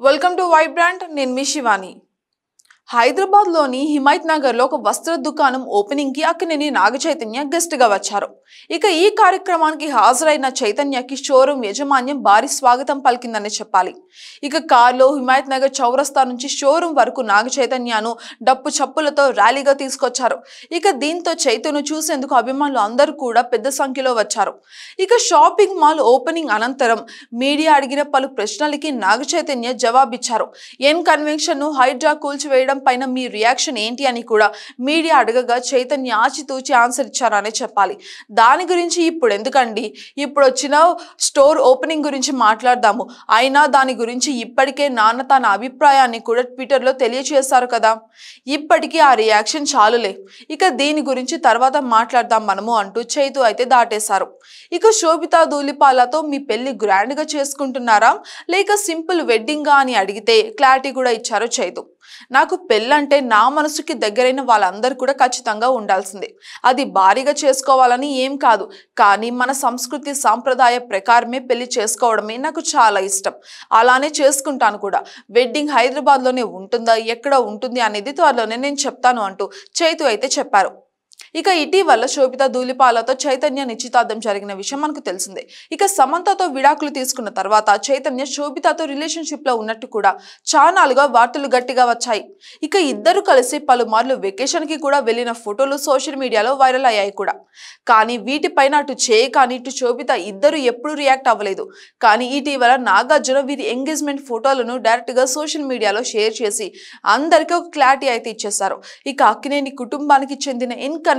Welcome to Vibrant. నేను మీ శివాని. హైదరాబాద్ లోని హిమాయత్ నగర్ లో ఒక వస్త్ర దుకాణం ఓపెనింగ్ కి అక్కినేని నాగ చైతన్య గెస్ట్ గా వచ్చారు. ఇక ఈ కార్యక్రమానికి హాజరైన చైతన్యకి షోరూమ్ యాజమాన్యం భారీ స్వాగతం పలికిందని చెప్పాలి. ఇక కార్లో హిమాయత్ నగర్ చౌరస్తా నుంచి షోరూమ్ వరకు నాగ చైతన్యను డప్పు చప్పులతో ర్యాలీగా తీసుకొచ్చారు. ఇక దీంతో చైతన్యను చూసేందుకు అభిమానులు అందరూ కూడా పెద్ద సంఖ్యలో వచ్చారు. ఇక షాపింగ్ మాల్ ఓపెనింగ్ అనంతరం మీడియా అడిగిన పలు ప్రశ్నలకి నాగ చైతన్య జవాబిచ్చారు. ఎన్ కన్వెన్షన్ ను హైడ్రా కూల్చివేయడం పైన మీ రియాక్షన్ ఏంటి అని కూడా మీడియా అడగగా చైతన్య ఆచితూచి ఆన్సర్ ఇచ్చారనే చెప్పాలి. దాని గురించి ఇప్పుడు ఎందుకండి, ఇప్పుడు వచ్చిన స్టోర్ ఓపెనింగ్ గురించి మాట్లాడదాము. అయినా దాని గురించి ఇప్పటికే నాన్న తన అభిప్రాయాన్ని కూడా ట్విట్టర్ లో తెలియజేశారు కదా, ఇప్పటికీ ఆ రియాక్షన్ చాలులే, ఇక దీని గురించి తర్వాత మాట్లాడదాం మనము అంటూ చైతు అయితే దాటేశారు. ఇక శోభితా ధూళిపాలతో మీ పెళ్లి గ్రాండ్ గా చేసుకుంటున్నారా లేక సింపుల్ వెడ్డింగ్ గా అని అడిగితే క్లారిటీ కూడా ఇచ్చారు చైతు. నాకు పెళ్ళంటే నా మనసుకి దగ్గరైన వాళ్ళందరూ కూడా ఖచ్చితంగా ఉండాల్సిందే. అది భారీగా చేసుకోవాలని ఏం కాదు, కానీ మన సంస్కృతి సాంప్రదాయ ప్రకారమే పెళ్లి చేసుకోవడమే నాకు చాలా ఇష్టం. అలానే చేసుకుంటాను కూడా. వెడ్డింగ్ హైదరాబాద్ లోనే ఉంటుందా, ఎక్కడ ఉంటుంది అనేది త్వరలోనే నేను చెప్తాను అంటూ చైతు అయితే చెప్పారు. ఇక ఇటీవల శోభితా ధూళిపాలతో చైతన్య నిశ్చితార్థం జరిగిన విషయం మనకు తెలిసిందే. ఇక సమంతతో విడాకులు తీసుకున్న తర్వాత చైతన్య శోభితాతో రిలేషన్షిప్ లో ఉన్నట్టు కూడా చానాలుగా వార్తలు గట్టిగా వచ్చాయి. ఇక ఇద్దరు కలిసి పలుమార్లు వెకేషన్ కి కూడా వెళ్లిన ఫోటోలు సోషల్ మీడియాలో వైరల్ అయ్యాయి కూడా. కానీ వీటిపైన అటు చేయ కానీ ఇటు శోభిత ఇద్దరు ఎప్పుడు రియాక్ట్ అవ్వలేదు. కానీ ఇటీవల నాగార్జున వీరి ఎంగేజ్మెంట్ ఫోటోలను డైరెక్ట్ గా సోషల్ మీడియాలో షేర్ చేసి అందరికీ ఒక క్లారిటీ అయితే ఇచ్చేశారు. ఇక అక్కినేని కుటుంబానికి చెందిన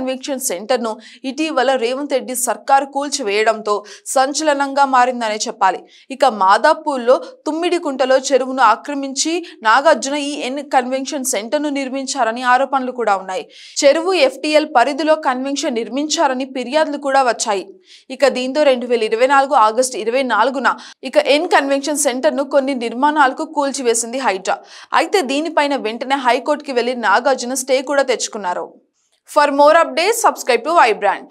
కన్వెన్షన్ సెంటర్ ను ఇటీవల రేవంత్ రెడ్డి సర్కారు కూల్చివేయడంతో సంచలనంగా మారిందనే చెప్పాలి. ఇక మాదాపూర్ లో తుమ్మిడికుంటలో చెరువును ఆక్రమించి నాగార్జున ఈ కన్వెన్షన్ సెంటర్ ను నిర్మించారని ఆరోపణలు కూడా ఉన్నాయి. చెరువు FTL పరిధిలో కన్వెన్షన్ నిర్మించారని ఫిర్యాదులు కూడా వచ్చాయి. ఇక దీంతో 2024 ఆగస్టు 24న ఇక కన్వెన్షన్ సెంటర్ ను కొన్ని నిర్మాణాలకు కూల్చివేసింది హైడ్రా. అయితే దీనిపైన వెంటనే హైకోర్టుకి వెళ్లి నాగార్జున స్టే కూడా తెచ్చుకున్నారు. For more updates, subscribe to Vibrant.